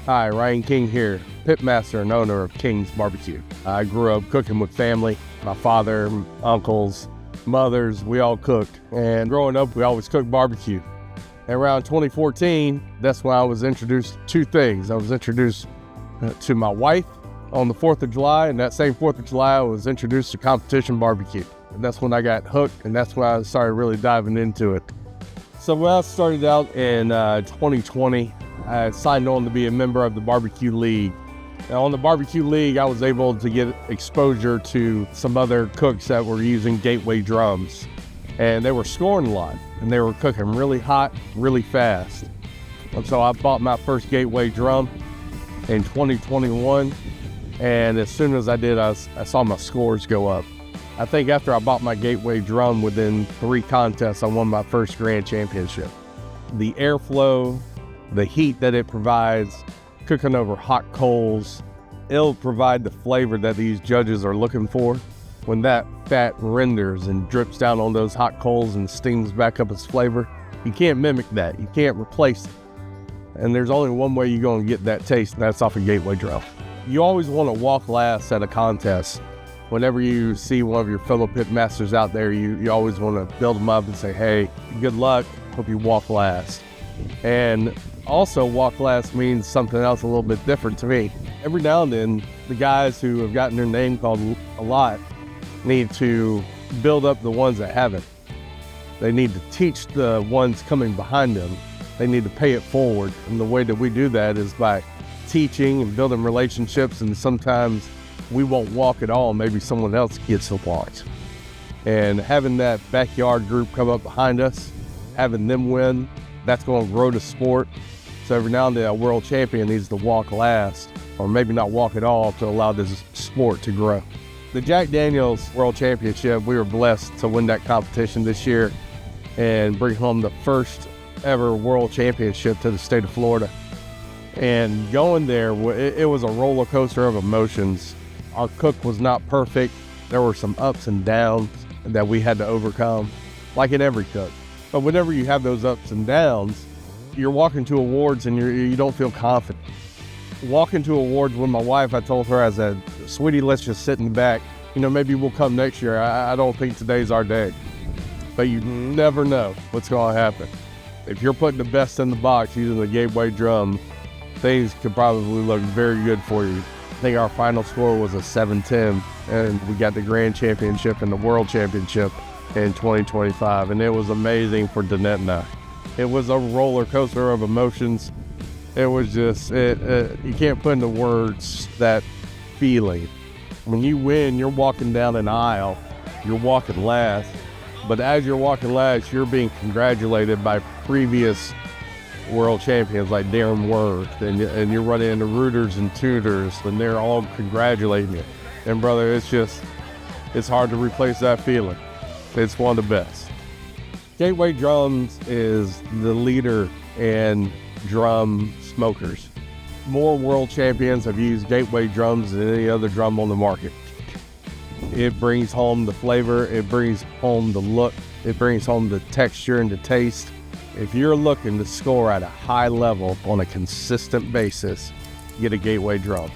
Hi, Ryan King here, pitmaster and owner of King's BBQ. I grew up cooking with family. My father, uncles, mothers, we all cooked. And growing up, we always cooked barbecue. And around 2014, that's when I was introduced to two things. I was introduced to my wife on the 4th of July, and that same 4th of July, I was introduced to competition barbecue. And that's when I got hooked, and that's when I started really diving into it. So when I started out in 2020, I signed on to be a member of the Barbecue League. Now on the Barbecue League, I was able to get exposure to some other cooks that were using gateway drums. And they were scoring a lot, and they were cooking really hot, really fast. And so I bought my first gateway drum in 2021. And as soon as I did, I saw my scores go up. I think after I bought my gateway drum, within 3 contests, I won my first grand championship. The airflow, the heat that it provides, cooking over hot coals, it'll provide the flavor that these judges are looking for. When that fat renders and drips down on those hot coals and steams back up its flavor, you can't mimic that. You can't replace it. And there's only one way you're going to get that taste, and that's off a gateway drum. You always want to walk last at a contest. Whenever you see one of your fellow pit masters out there, you always want to build them up and say, hey, good luck, hope you walk last. And also walk last means something else a little bit different to me. Every now and then, the guys who have gotten their name called a lot need to build up the ones that haven't. They need to teach the ones coming behind them. They need to pay it forward. And the way that we do that is by teaching and building relationships, and sometimes we won't walk at all. Maybe someone else gets to walk. And having that backyard group come up behind us, having them win, that's going to grow the sport. So every now and then a world champion needs to walk last, or maybe not walk at all, to allow this sport to grow. The Jack Daniel's World Championship, we were blessed to win that competition this year and bring home the first ever world championship to the state of Florida. And going there, it was a roller coaster of emotions. Our cook was not perfect. There were some ups and downs that we had to overcome, like in every cook. But whenever you have those ups and downs, you're walking to awards and you don't feel confident. Walking to awards with my wife, I told her, I said, sweetie, let's just sit in the back. Maybe we'll come next year. I don't think today's our day. But you never know what's going to happen. If you're putting the best in the box using the gateway drum, things could probably look very good for you. I think our final score was a 7-10, and we got the grand championship and the world championship in 2025, and it was amazing for Danette and I. It was a roller coaster of emotions. It was just, you can't put into words that feeling. When you win, you're walking down an aisle, you're walking last, but as you're walking last, you're being congratulated by previous world champions like Darren Worth, and you're running into rooters and tutors, and they're all congratulating you. And brother, it's hard to replace that feeling. It's one of the best. Gateway Drums is the leader in drum smokers. More world champions have used gateway drums than any other drum on the market. It brings home the flavor, it brings home the look, it brings home the texture and the taste. If you're looking to score at a high level on a consistent basis, get a gateway drum.